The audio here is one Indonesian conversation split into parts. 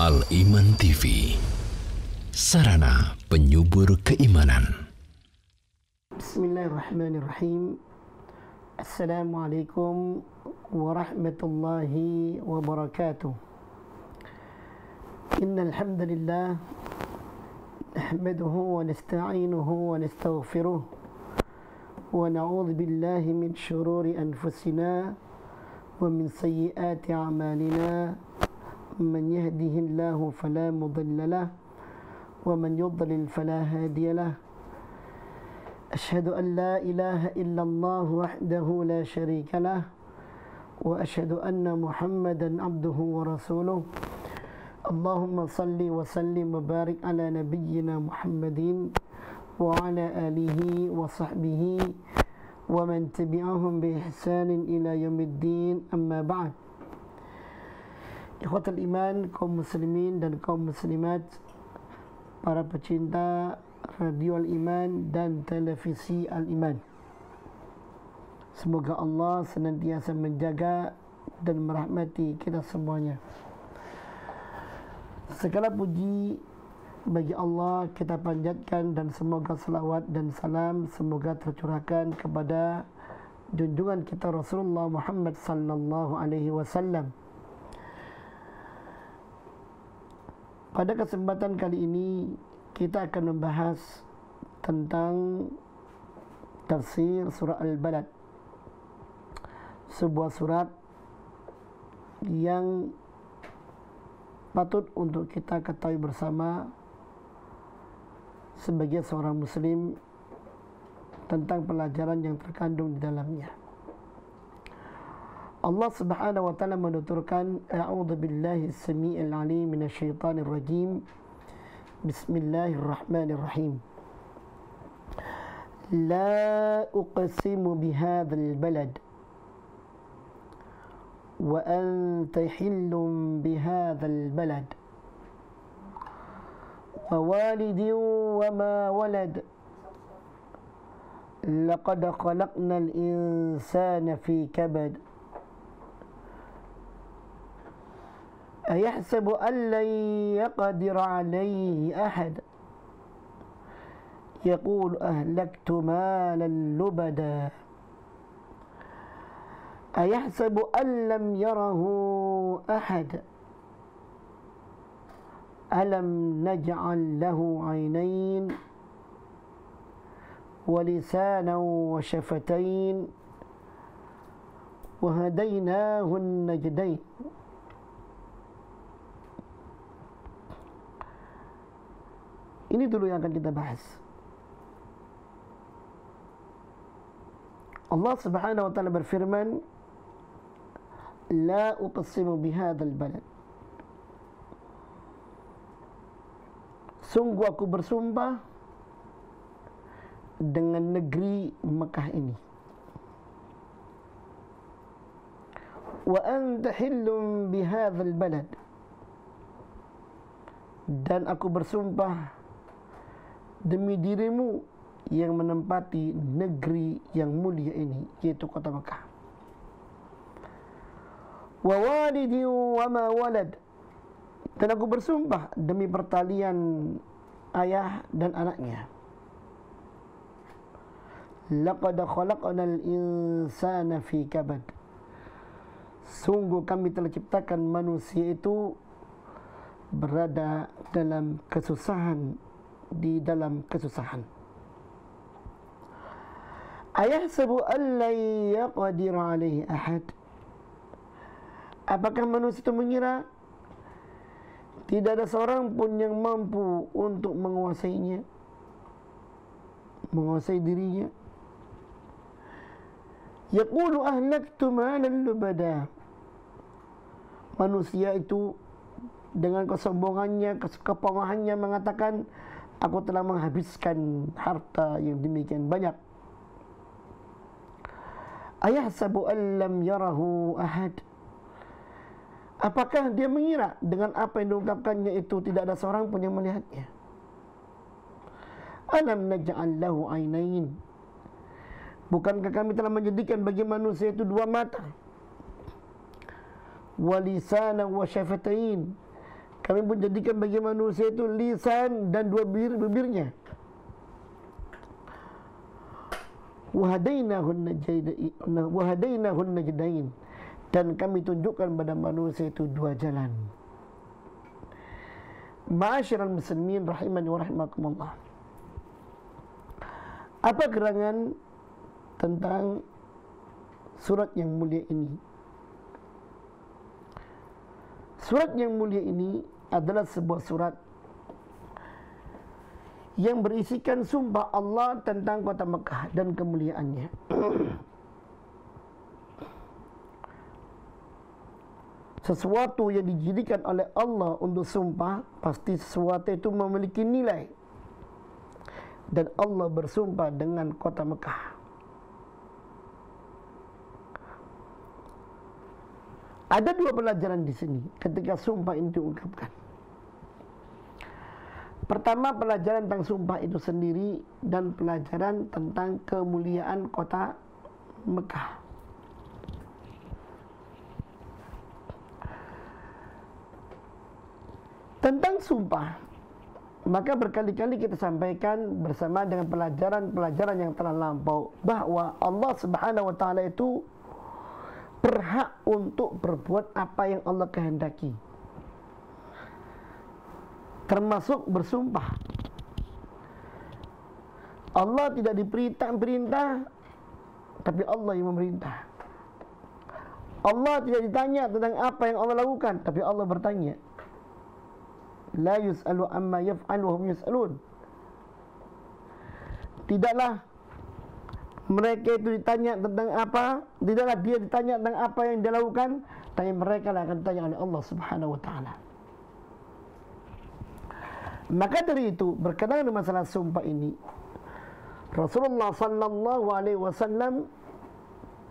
Al-Iman TV, sarana penyubur keimanan. Bismillahirrahmanirrahim. Assalamualaikum warahmatullahi wabarakatuh. Innal hamdalillah nahmaduhu wa nasta'inuhu wa nastaghfiruh wa na'udzu billahi min shururi anfusina wa min sayyiati a'malina. من يهده الله فلا مضل له ومن يضلل فلا هادي له أشهد أن لا إله إلا الله وحده لا شريك له وأشهد أن محمدا عبده ورسوله اللهم صل وسلم وبارك على نبينا محمد وعلى آله وصحبه ومن تبعهم بإحسان إلى يوم الدين أما بعد. Ikhwatul iman, kaum muslimin dan kaum muslimat, para pecinta radio Al-Iman dan televisi Al-Iman, semoga Allah senantiasa menjaga dan merahmati kita semuanya. Segala puji bagi Allah kita panjatkan, dan semoga salawat dan salam semoga tercurahkan kepada junjungan kita Rasulullah Muhammad sallallahu alaihi wasallam. Pada kesempatan kali ini kita akan membahas tentang tafsir surah Al-Balad, sebuah surat yang patut untuk kita ketahui bersama sebagai seorang muslim tentang pelajaran yang terkandung di dalamnya. Allah Subhanahu wa taala menuturkan, a'udzu billahi as-sami'il 'alim minasyaitonir rajim. Bismillahirrahmanirrahim. La uqsimu bihadzal balad wa anta hillun bihadzal balad wa walidin wa ma walad laqad khalaqnal insana fi kabad أيحسب أن لن يقدر عليه أحد يقول أهلكت مالا لبدا أيحسب أن لم يره أحد ألم نجعل له عينين ولسانا وشفتين وهديناه النجدين. Ini dulu yang akan kita bahas. Allah Subhanahu wa taala berfirman, la uqsimu bihadzal balad. Sungguh aku bersumpah dengan negeri Mekah ini. Wa anta hillun bihadzal balad. Dan aku bersumpah demi dirimu yang menempati negeri yang mulia ini, yaitu kota Mekah. Wa walidin wa ma walad. Dan aku bersumpah demi pertalian ayah dan anaknya. Laqad khalaqnal insana fi kabad. Sungguh kami telah ciptakan manusia itu berada dalam kesusahan, di dalam kesusahan. Ayahsabu an la yaqdir alaihi ahad. Apakah manusia itu mengira tidak ada seorang pun yang mampu untuk menguasainya, menguasai dirinya? Yaqulu ahlaktu malan lubada. Manusia itu dengan kesombongannya, kepongahannya mengatakan, aku telah menghabiskan harta yang demikian banyak. Ayahsabu an lam yarahu ahad. Apakah dia mengira dengan apa yang diungkapkannya itu tidak ada seorang pun yang melihatnya? Alam naj'al lahu ainain. Bukankah kami telah menjadikan bagi manusia itu dua mata? Wa lisana wa syafatain. Kami pun jadikan bagi manusia itu lisan dan dua bibirnya. Wahadainahun najdain, dan kami tunjukkan pada manusia itu dua jalan. Ma'asyiral muslimin rahimani wa rahimakumullah. Apa gerangan tentang surat yang mulia ini? Surat yang mulia ini adalah sebuah surat yang berisikan sumpah Allah tentang kota Mekah dan kemuliaannya. Sesuatu yang dijadikan oleh Allah untuk sumpah, pasti sesuatu itu memiliki nilai. Dan Allah bersumpah dengan kota Mekah. Ada dua pelajaran di sini ketika sumpah ini diungkapkan. Pertama, pelajaran tentang sumpah itu sendiri dan pelajaran tentang kemuliaan kota Mekah. Tentang sumpah, maka berkali-kali kita sampaikan bersama dengan pelajaran-pelajaran yang telah lampau bahwa Allah Subhanahu wa taala itu berhak untuk berbuat apa yang Allah kehendaki, termasuk bersumpah. Allah tidak diperintah, tapi Allah yang memerintah. Allah tidak ditanya tentang apa yang Allah lakukan, tapi Allah bertanya. La yus'alu amma yaf'al wa hum yus'alun. Tidaklah mereka itu ditanya tentang apa, tidaklah dia ditanya tentang apa yang dia lakukan, tapi mereka akan ditanya oleh Allah Subhanahu wa taala. Maka dari itu, berkenaan dengan masalah sumpah ini, Rasulullah sallallahu alaihi wasallam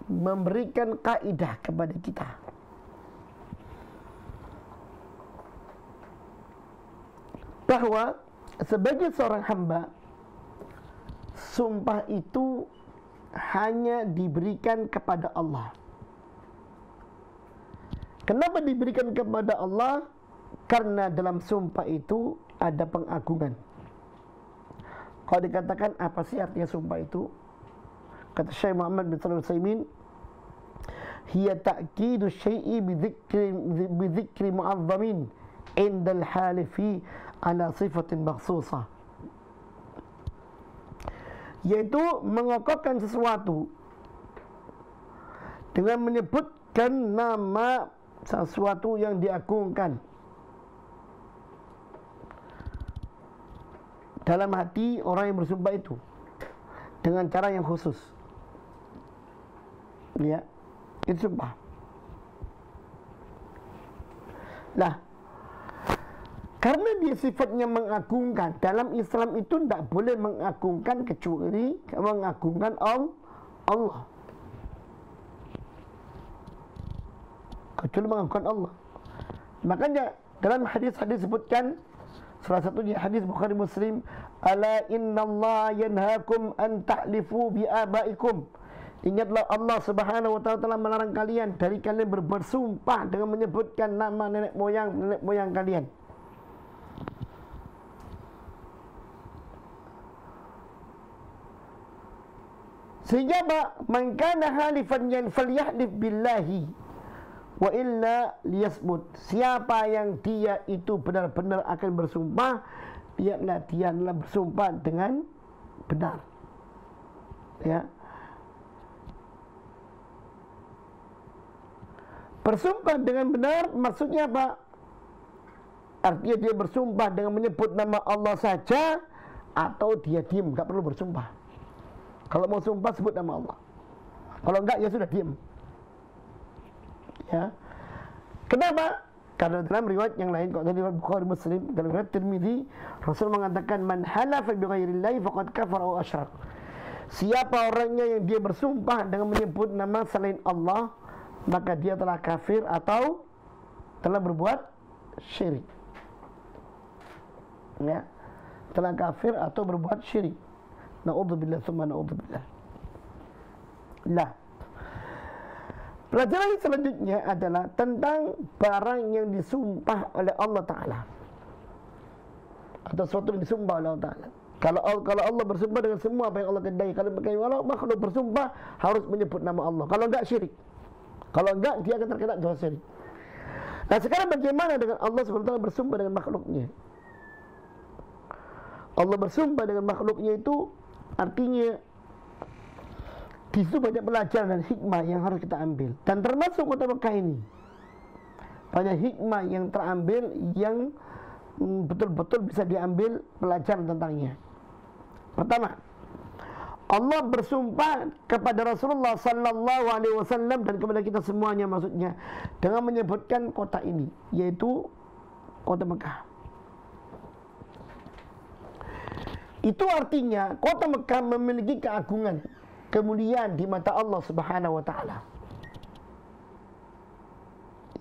memberikan kaidah kepada kita. Bahwa sebagai seorang hamba, sumpah itu hanya diberikan kepada Allah. Kenapa diberikan kepada Allah? Karena dalam sumpah itu ada pengagungan. Kalau dikatakan apa sih artinya sumpah itu? Kata Syekh Muhammad bin Shalih Al-Utsaimin, hiya ta'kidu syai'i bi dzikri mu'azzamin indal halifi ala sifatin makhsusah, yaitu mengokohkan sesuatu dengan menyebutkan nama sesuatu yang diagungkan dalam hati orang yang bersumpah itu dengan cara yang khusus. Ya, itu sumpah. Lah, karena dia sifatnya mengagungkan, dalam Islam itu tidak boleh mengagungkan kecuali mengagungkan Allah. Kecuali mengagungkan Allah. Makanya dalam hadis-hadis disebutkan, salah satunya hadis Bukhari Muslim, ala innallaha yanhaakum an tahlifu bi abaikum. Ingatlah Allah Subhanahu wa taala telah melarang kalian dari kalian bersumpah dengan menyebutkan nama nenek moyang kalian. Sehingga man kana halifan falyahlif billahi wa illa liyasmut. Siapa yang dia itu benar-benar akan bersumpah, dia adalah bersumpah dengan benar. Ya. Bersumpah dengan benar maksudnya apa? Artinya dia bersumpah dengan menyebut nama Allah saja, atau dia diam, enggak perlu bersumpah. Kalau mau sumpah sebut nama Allah. Kalau enggak ya sudah diam. Ya. Kenapa? Karena dalam riwayat yang lain, kalau riwayat Bukhari Muslim, dalam riwayat Tirmidzi, Rasul mengatakan man halafa bi ghairillahi faqad kafara aw asyrak. Siapa orangnya yang dia bersumpah dengan menyebut nama selain Allah, maka dia telah kafir atau telah berbuat syirik. Ya. Telah kafir atau berbuat syirik. Na'udzubillah tsumma na'udzubillah. Lah. Pelajaran selanjutnya adalah tentang barang yang disumpah oleh Allah Ta'ala, atau sesuatu yang disumpah oleh Allah Ta'ala. Kalau Allah bersumpah dengan semua apa yang Allah kedai, kalau makhluk bersumpah harus menyebut nama Allah. Kalau enggak syirik. Kalau enggak dia akan terkena dosa syirik. Nah sekarang bagaimana dengan Allah SWT bersumpah dengan makhluknya? Allah bersumpah dengan makhluknya itu artinya di situ banyak pelajaran dan hikmah yang harus kita ambil. Dan termasuk kota Mekah ini banyak hikmah yang terambil, yang betul-betul bisa diambil pelajaran tentangnya. Pertama, Allah bersumpah kepada Rasulullah sallallahu alaihi wasallam dan kepada kita semuanya, maksudnya dengan menyebutkan kota ini, yaitu kota Mekah. Itu artinya kota Mekah memiliki keagungan, kemuliaan di mata Allah Subhanahu wa taala.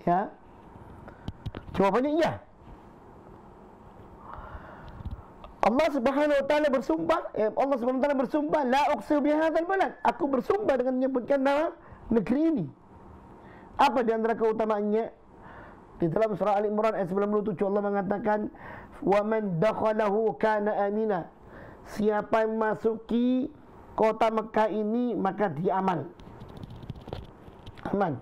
Ya. Jawabannya iya. Allah Subhanahu wa taala bersumpah, Allah Subhanahu wa taala bersumpah, la uqsimu bihadzal balad. Aku bersumpah dengan menyebutkan nama negeri ini. Apa di antara keutamaannya? Di dalam surah Al-Imran ayat 97 Allah mengatakan, "Wa man dakhalahu kana amina." Siapa yang masuki kota Mekah ini maka dia aman. Aman.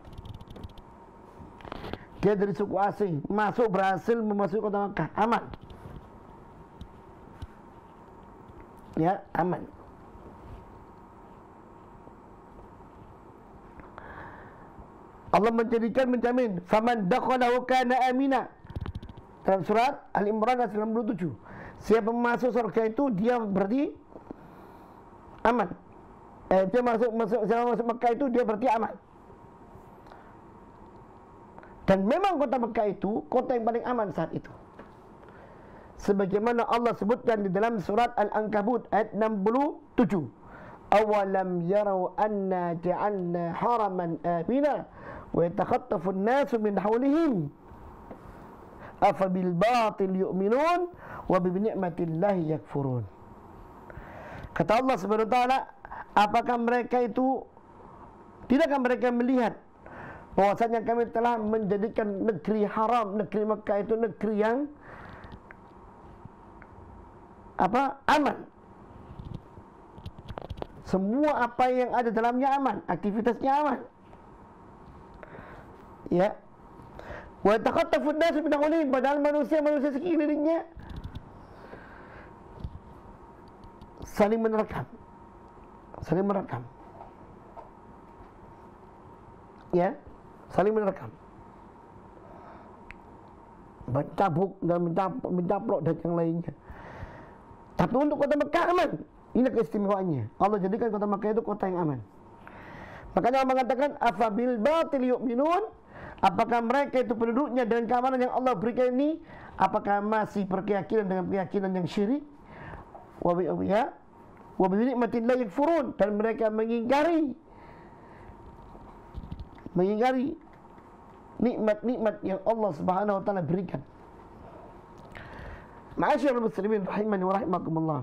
Dia dari suku asing berhasil memasuki kota Mekah, aman. Ya, aman. Allah menjamin, "Faman dakhalahu kana amina." Dalam surat Al-Imran ayat 97. Siapa masuk surga itu dia berarti aman. Dia masuk Mekah itu dia berarti aman. Dan memang kota Mekah itu kota yang paling aman saat itu. Sebagaimana Allah sebutkan di dalam surat Al-Ankabut ayat 67. Awalam yarau anna ja'alna haraman amina wa yatakhattafu an-nasu min hawlihim afabil batil yu'minun wa bi ni'matillahi yakfurun. Kata Allah Subhanahu wa taala, apakah mereka itu tidakkah mereka melihat bahwasanya kami telah menjadikan negeri haram, negeri Mekah itu negeri yang aman. Semua apa yang ada dalamnya aman, aktivitasnya aman. Ya. Wa taqattafu an-nasu min hawlihim, padahal manusia sekelilingnya saling menerkam. Ya, saling menerkam. Mencabuk dan mencaplok dan yang lainnya. Tapi untuk kota Mekah aman. Ini keistimewaannya. Allah jadikan kota Mekah itu kota yang aman. Makanya Allah mengatakan, afabil batil yu'minun. Apakah mereka itu penduduknya dengan keamanan yang Allah berikan ini, apakah masih berkeyakinan dengan keyakinan yang syirik? Wa bi ni'matillahi yakfurun, dan mereka mengingkari nikmat-nikmat yang Allah Subhanahu wa taala berikan. Ma'asyiral muslimin rahimani wa rahimakumullah.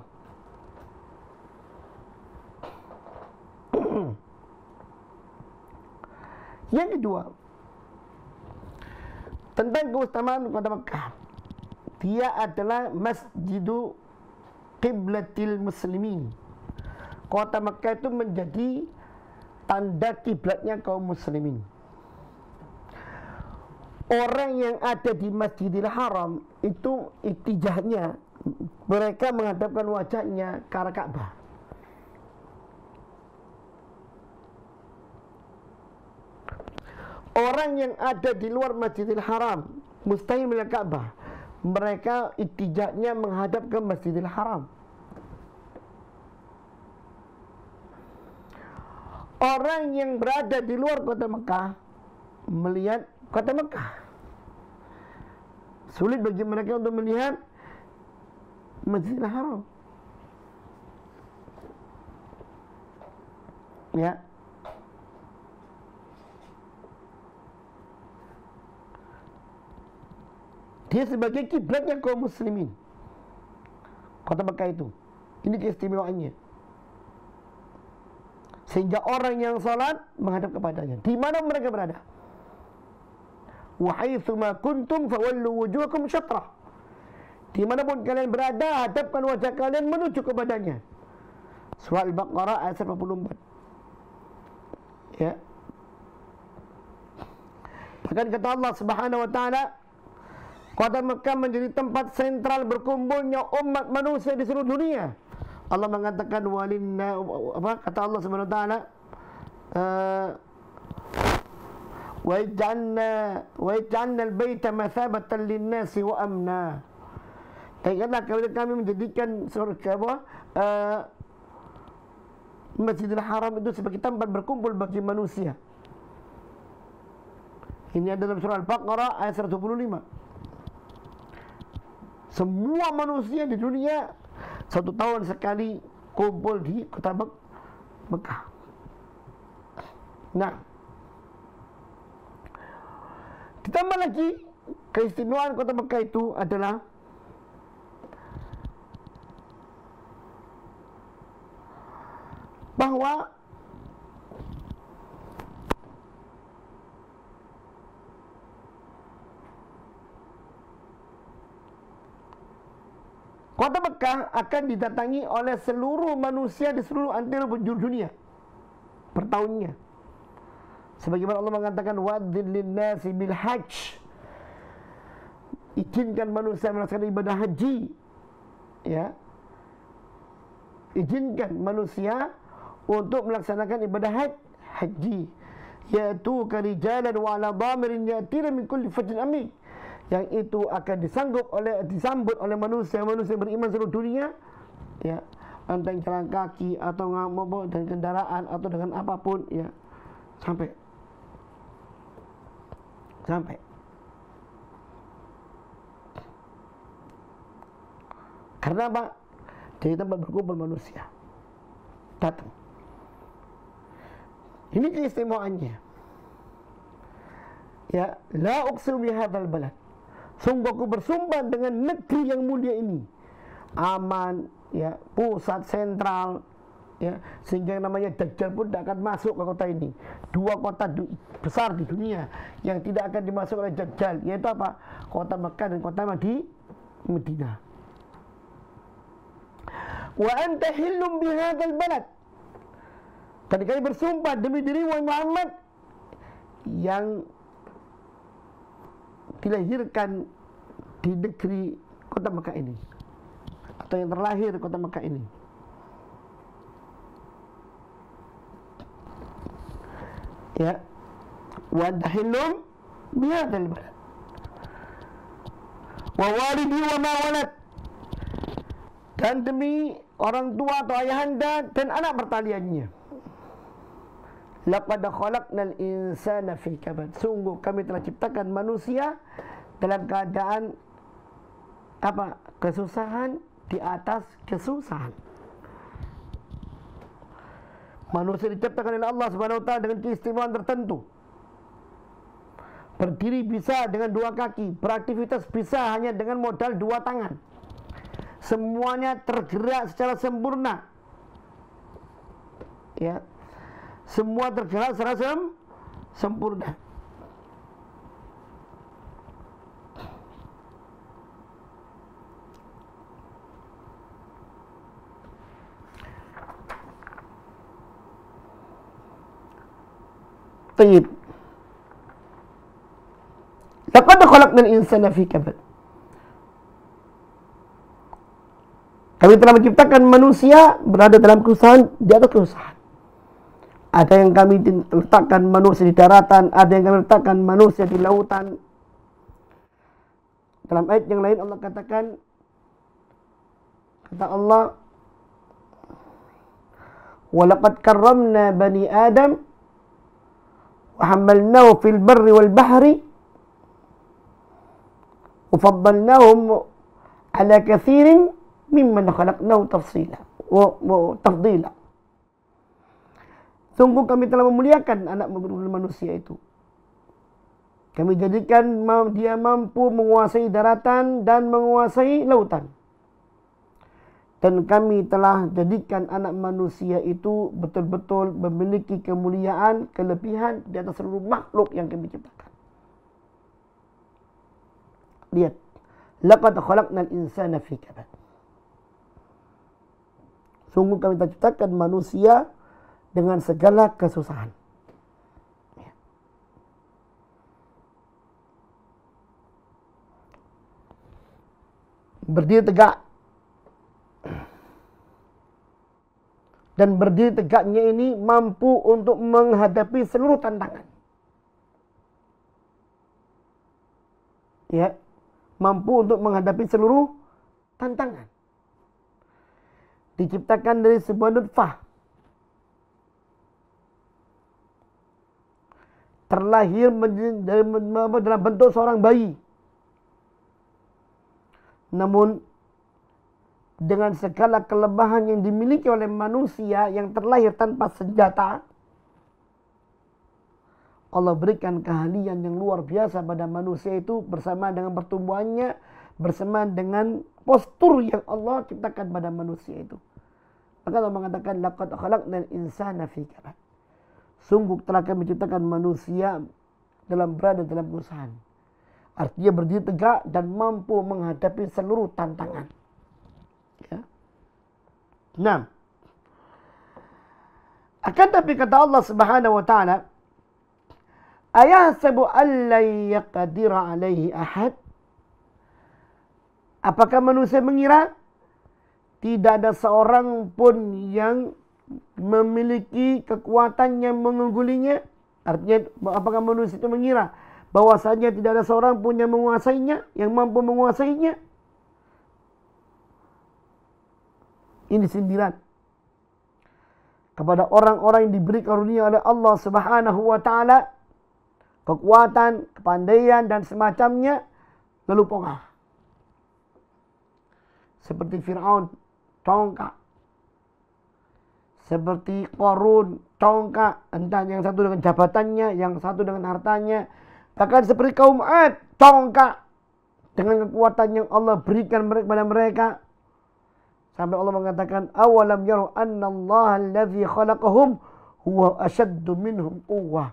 Yang kedua, tentang keutamaan kota Mekah. Dia adalah masjidu qiblatil muslimin. Kota Mekah itu menjadi tanda kiblatnya kaum muslimin. Orang yang ada di Masjidil Haram itu itijahnya, mereka menghadapkan wajahnya ke arah Ka'bah. Orang yang ada di luar Masjidil Haram mustahil melihat Ka'bah. Mereka itijahnya menghadap ke Masjidil Haram. Orang yang berada di luar kota Mekah melihat kota Mekah. Sulit bagi mereka untuk melihat Masjidil Haram. Ya. Dia sebagai kiblatnya kaum muslimin. Kota Mekah itu. Ini keistimewaannya. sehingga orang yang salat menghadap kepadanya. Di mana mereka berada? Wa haitsuma kuntum fawallu wujuhakum syatrah. Dimanapun kalian berada, hadapkan wajah kalian menuju kepadanya. Surah Al-Baqarah ayat 84. Ya. Bahkan kata Allah Subhanahu wa taala, Kota Mekah menjadi tempat sentral berkumpulnya umat manusia di seluruh dunia. Allah mengatakan walinna, kata Allah Subhanahu wa taala, wa ja'alna al-baita mathabatan lin-nasi wa amna. Karena kami menjadikan surga Masjidil Haram itu sebagai tempat berkumpul bagi manusia. Ini ada dalam surah Al-Baqarah ayat 125. Semua manusia di dunia 1 tahun sekali kumpul di kota Mekah. Nah, ditambah lagi keistimewaan kota Mekah itu adalah bahwa kota Mekah akan didatangi oleh seluruh manusia di seluruh antero penjuru dunia per tahunnya. Sebagaimana Allah mengatakan wadzin linnasi bil hajj, izinkan manusia melaksanakan ibadah haji, ya, izinkan manusia untuk melaksanakan ibadah haji, yaitu karijalan wa ala dhamirin yatina min kulli fajrin amik, yang itu akan disambut oleh manusia beriman seluruh dunia, ya, entah jalan kaki atau ngomong dan kendaraan atau dengan apapun, ya, sampai karena apa? Jadi tempat berkumpul manusia datang. Ini keistimewaannya. Ya, la uqsimu bihadzal balad. Sungguh aku bersumpah dengan negeri yang mulia ini. Aman, ya, pusat sentral, ya, sehingga yang namanya Dajjal pun tidak akan masuk ke kota ini. 2 kota besar di dunia yang tidak akan dimasuk oleh Dajjal, yaitu apa? Kota Mekah dan kota Madinah. Wa anta hillum bihadzal balad. Dan kami bersumpah demi diri Muhammad yang dilahirkan di negeri kota Mekah ini, atau yang terlahir di kota Mekah ini. Ya, wa dahilum bihadzal balad wa walidi wa ma walad, dan demi orang tua atau ayahanda dan anak pertaliannya. Laqad khalaqnal insana fi kabad. Sungguh kami telah ciptakan manusia dalam keadaan apa? Kesusahan di atas kesusahan. Manusia diciptakan oleh Allah Subhanahu wa taala dengan keistimewaan tertentu. Berdiri bisa dengan 2 kaki, beraktivitas bisa hanya dengan modal 2 tangan. Semuanya tergerak secara sempurna. Ya. Semua tergerak secara sempurna. Tayyib. Laqad khalaqnal insana fi kabad. Kami telah menciptakan manusia berada dalam kesusahan, di atas kesusahan. Ada yang kami letakkan manusia di daratan, ada yang kami letakkan manusia di lautan. Dalam ayat yang lain Allah katakan, kata Allah, "Walaqad karramna bani Adam wa hamalnahu fil barri wal bahri wa faddalnahum ala katsirin mimman khalaqnahu tafsila wa tafdila." Sungguh kami telah memuliakan anak manusia itu. Kami jadikan dia mampu menguasai daratan dan menguasai lautan. Dan kami telah jadikan anak manusia itu betul-betul memiliki kemuliaan, kelebihan di atas seluruh makhluk yang kami ciptakan. Lihat. Laqad khalaqnal insana fi kabad. Sungguh kami telah ciptakan manusia dengan segala kesusahan. Berdiri tegak. Dan berdiri tegaknya ini mampu untuk menghadapi seluruh tantangan. Ya, mampu untuk menghadapi seluruh tantangan. Diciptakan dari sebuah nutfah. Terlahir dalam bentuk seorang bayi. Namun dengan segala kelemahan yang dimiliki oleh manusia yang terlahir tanpa senjata, Allah berikan keahlian yang luar biasa pada manusia itu bersama dengan pertumbuhannya, bersama dengan postur yang Allah ciptakan pada manusia itu. Maka Allah mengatakan, laqad khalaqnal insana fi kabad. Sungguh telah kami ciptakan manusia berada dalam kesusahan. Artinya berdiri tegak dan mampu menghadapi seluruh tantangan. Ya. Nah, akan tapi kata Allah Subhanahu wa taala, ayahsabu an la yaqdira alaihi ahad? Apakah manusia mengira tidak ada seorang pun yang memiliki kekuatan yang mengunggulinya? Artinya apakah manusia itu mengira bahwasanya tidak ada seorang pun yang menguasainya, yang mampu menguasainya? Ini sindiran kepada orang-orang yang diberi karunia oleh Allah Subhanahu wa taala kekuatan, kepandaian dan semacamnya, lalu pongah. Seperti Fir'aun, congkak. Seperti Qarun, congkak. Entah yang satu dengan jabatannya, yang satu dengan hartanya. Bahkan seperti kaum Ad, congkak. Dengan kekuatan yang Allah berikan kepada mereka. Sampai Allah mengatakan, awalam yaru anna Allah alladhi khalaqahum huwa asyaddu minhum quwwah.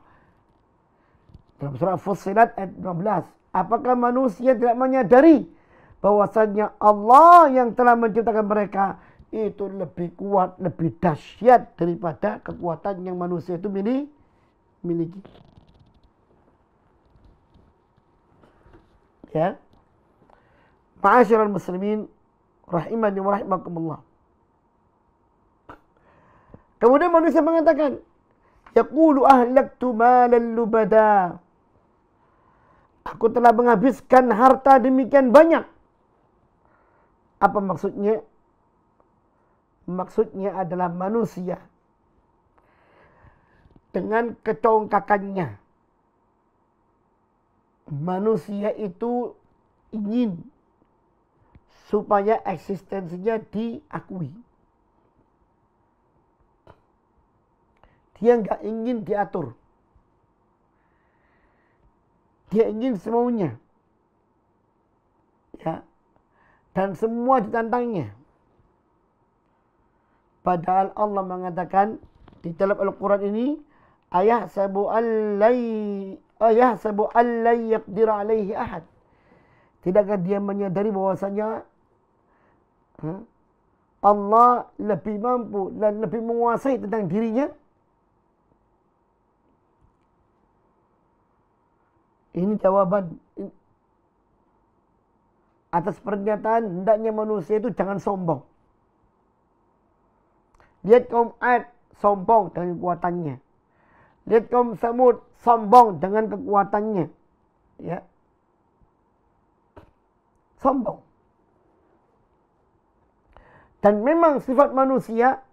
Dalam surah Fussilat ayat 15. Apakah manusia tidak menyadari bahwasanya Allah yang telah menciptakan mereka itu lebih kuat, lebih dahsyat daripada kekuatan yang manusia itu miliki. Ya. Ma'asyiral muslimin rahimani wa rahimakumullah. Kemudian manusia mengatakan, yaqulu ahlaktu malan lubada. Aku telah menghabiskan harta demikian banyak. Apa maksudnya? Maksudnya adalah manusia dengan kecongkakannya. Manusia itu ingin supaya eksistensinya diakui. Dia nggak ingin diatur. Dia ingin semaunya. Ya. Dan semua ditantangnya. Padahal Allah mengatakan di dalam Al-Quran ini, ayahsabu allai yaqdir alaihi ahad. Tidakkah dia menyadari bahwasanya Allah lebih mampu dan lebih menguasai tentang dirinya? Ini jawaban atas pernyataan hendaknya manusia itu jangan sombong. Lihat kaum Ad sombong dengan kekuatannya. Lihat kaum Samud sombong dengan kekuatannya. Ya. Sombong. Dan memang sifat manusia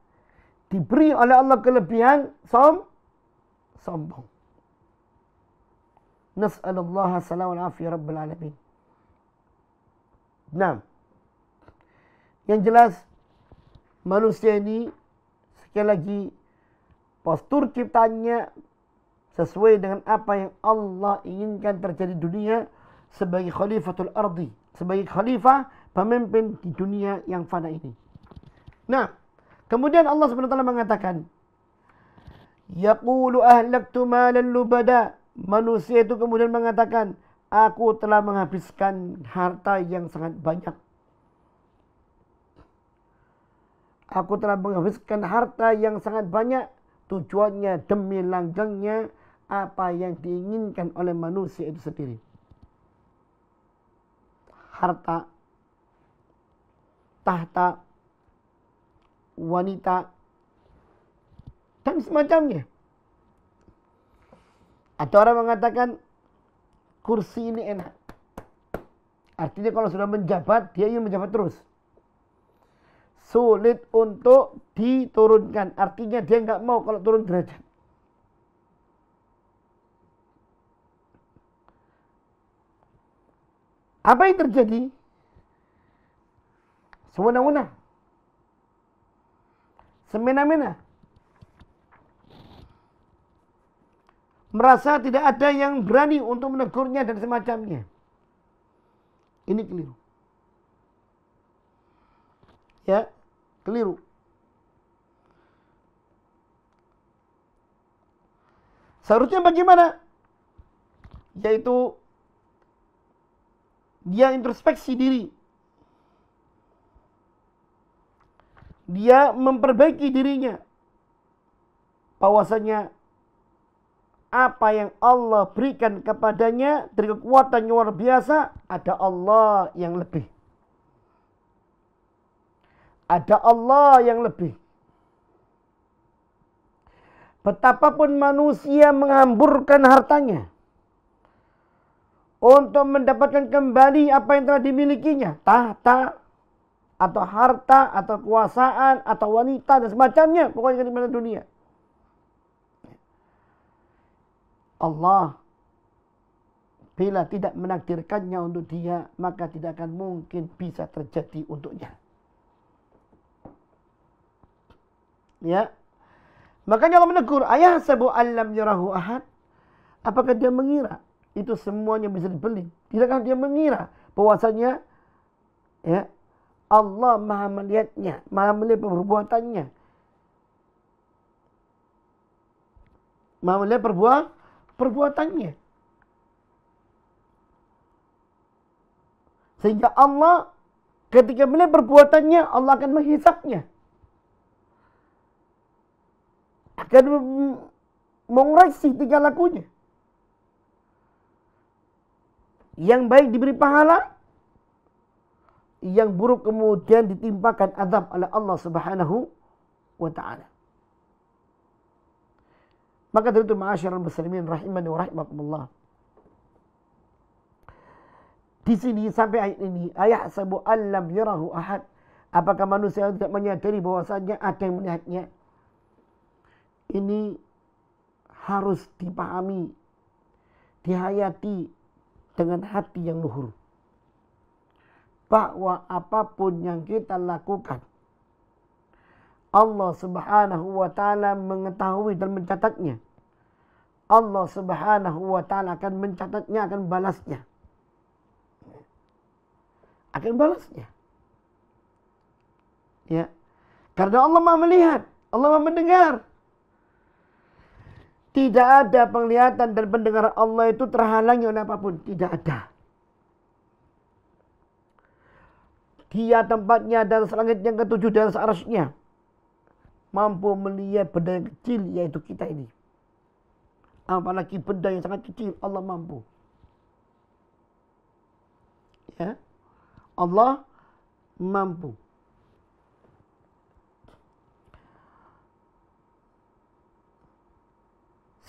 diberi oleh Allah kelebihan sombong. Nas'alullah salam wal afiyah rabbil alamin. Nah, yang jelas manusia ini sekali lagi postur ciptaannya sesuai dengan apa yang Allah inginkan terjadi di dunia sebagai khalifatul ardi, sebagai khalifah pemimpin di dunia yang fana ini. Nah, kemudian Allah SWT mengatakan, yaqulu ahlaktu malan lubada. Manusia itu kemudian mengatakan, aku telah menghabiskan harta yang sangat banyak. Aku telah menghabiskan harta yang sangat banyak. Tujuannya demi langgengnya apa yang diinginkan oleh manusia itu sendiri. Harta, tahta, wanita, dan semacamnya. Ada orang mengatakan kursi ini enak. Artinya kalau sudah menjabat, dia ingin menjabat terus. Sulit untuk diturunkan. Artinya dia nggak mau kalau turun derajat. Apa yang terjadi? Sewenang-wenang. Semena-mena. Merasa tidak ada yang berani untuk menegurnya dan semacamnya. Ini keliru. Ya, keliru. Seharusnya bagaimana? Yaitu dia introspeksi diri. Dia memperbaiki dirinya. Bahwasanya apa yang Allah berikan kepadanya dari kekuatan yang luar biasa, ada Allah yang lebih. Ada Allah yang lebih. Betapapun manusia menghamburkan hartanya untuk mendapatkan kembali apa yang telah dimilikinya, tahta, atau harta, atau kekuasaan, atau wanita, dan semacamnya, pokoknya di mana dunia. Allah bila tidak menakdirkannya untuk dia, maka tidak akan mungkin bisa terjadi untuknya. Ya, makanya Allah menegur, ayah sabu alam yarahu ahad. Apakah dia mengira itu semuanya bisa dibeli? Tidakkah dia mengira bahwasanya ya Allah maha melihatnya, maha melihat perbuatannya, maha melihat perbuatannya. Sehingga Allah ketika melihat perbuatannya, Allah akan menghisapnya. Akan mengoreksi tingkah lakunya. Yang baik diberi pahala, yang buruk kemudian ditimpakan azab oleh Allah Subhanahu wa ta'ala. Maka dari itu ma'asyiral muslimin rahimani wa rahimakumullah. Di sini sampai ayat ini, ayat sabu alam yarahu ahad. Apakah manusia tidak menyadari bahwasanya ada yang melihatnya? Ini harus dipahami, dihayati dengan hati yang luhur. Bahwa apapun yang kita lakukan, Allah Subhanahu wa ta'ala mengetahui dan mencatatnya. Allah Subhanahu wa ta'ala akan mencatatnya, akan balasnya. Akan balasnya. Ya. Karena Allah Maha melihat, Allah Maha mendengar. Tidak ada penglihatan dan pendengaran Allah itu terhalangi oleh apapun. Tidak ada. Dia tempatnya dan langit yang ketujuh dan searasnya. Mampu melihat benda yang kecil, yaitu kita ini. Apalagi benda yang sangat kecil, Allah mampu. Ya, Allah mampu.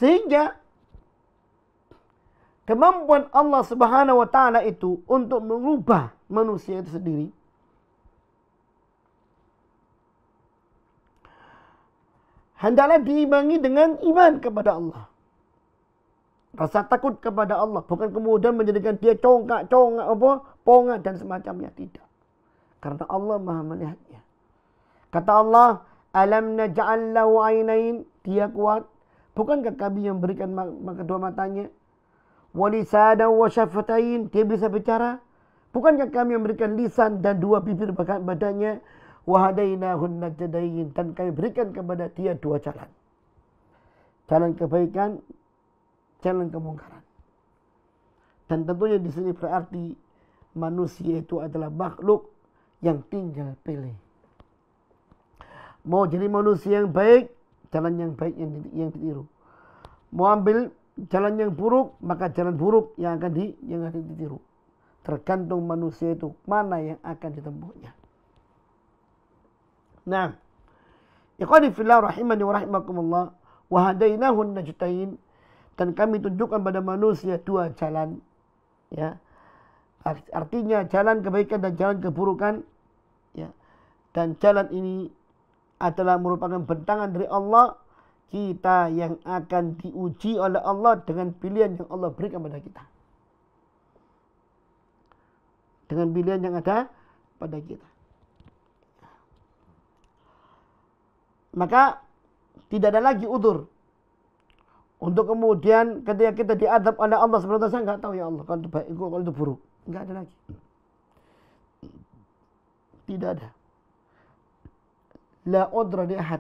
Sehingga kemampuan Allah Subhanahu wa ta'ala itu untuk mengubah manusia itu sendiri hendaklah diimbangi dengan iman kepada Allah. Rasa takut kepada Allah. Bukan kemudian menjadikan dia congkak, pongat dan semacamnya. Tidak. Karena Allah Maha melihatnya. Kata Allah, alam naj'al lahu ainain. Dia kuat. Bukankah kami yang berikan kedua matanya? Walisadan wa syafatain. Dia bisa bicara. Bukankah kami yang berikan lisan dan dua bibir badannya? wa hadainahun najdain, dan kami berikan kepada dia dua jalan. Jalan kebaikan, jalan kemungkaran. Dan tentunya di sini berarti manusia itu adalah makhluk yang tinggal pilih. Mau jadi manusia yang baik, jalan yang baik yang ditiru. Mau ambil jalan yang buruk, maka jalan buruk yang akan ditiru. Tergantung manusia itu mana yang akan ditempuhnya. Nah, ikhwani fillah rahimani wa rahimakumullah, wa hadainahun najdain, dan kami tunjukkan pada manusia dua jalan, ya. Artinya jalan kebaikan dan jalan keburukan, ya. Dan jalan ini adalah merupakan bentangan dari Allah, kita yang akan diuji oleh Allah dengan pilihan yang Allah berikan kepada kita. Dengan pilihan yang ada pada kita. Maka tidak ada lagi udzur untuk kemudian ketika kita diadab oleh Allah subhanahu wa ta'ala, saya nggak tahu ya Allah kalau itu baik, kalau itu buruk. Nggak ada lagi. Tidak ada. La udra li ahad.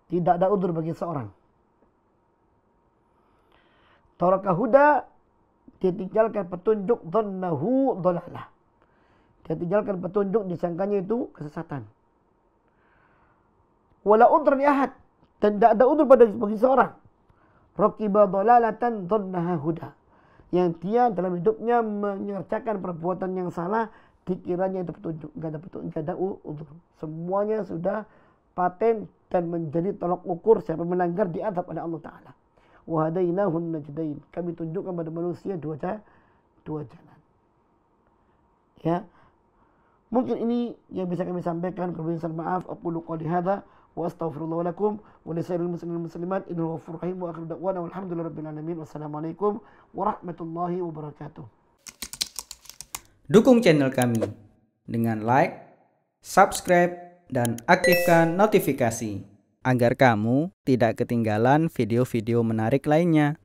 Tidak ada udzur bagi seorang. Taraka huda, dia tinggalkan petunjuk, dhannahu dhalalah. Dia tinggalkan petunjuk, disangkanya itu kesesatan. Wala udra li ahad, dan tidak ada udzur bagi seorang. Raqiba dhalalatan dhannaha huda, yang dia dalam hidupnya mengerjakan perbuatan yang salah, dikiranya itu petunjuk. Enggak ada udzur. Semuanya sudah paten dan menjadi tolak ukur siapa melanggar diadab oleh Allah Ta'ala. Wa hadainahun najdain, kami tunjukkan pada manusia dua jalan. Ya, mungkin ini yang bisa kami sampaikan. Kurang maaf. Aqulu qouli hadza wa astaghfirullah lakum wa lisa'iril muslimin muslimat, innahu ghafurur rahim, wa akhiru da'wana walhamdulillahirabbil alamin. Wassalamualaikum warahmatullahi wabarakatuh. Dukung channel kami dengan like, subscribe, dan aktifkan notifikasi agar kamu tidak ketinggalan video-video menarik lainnya.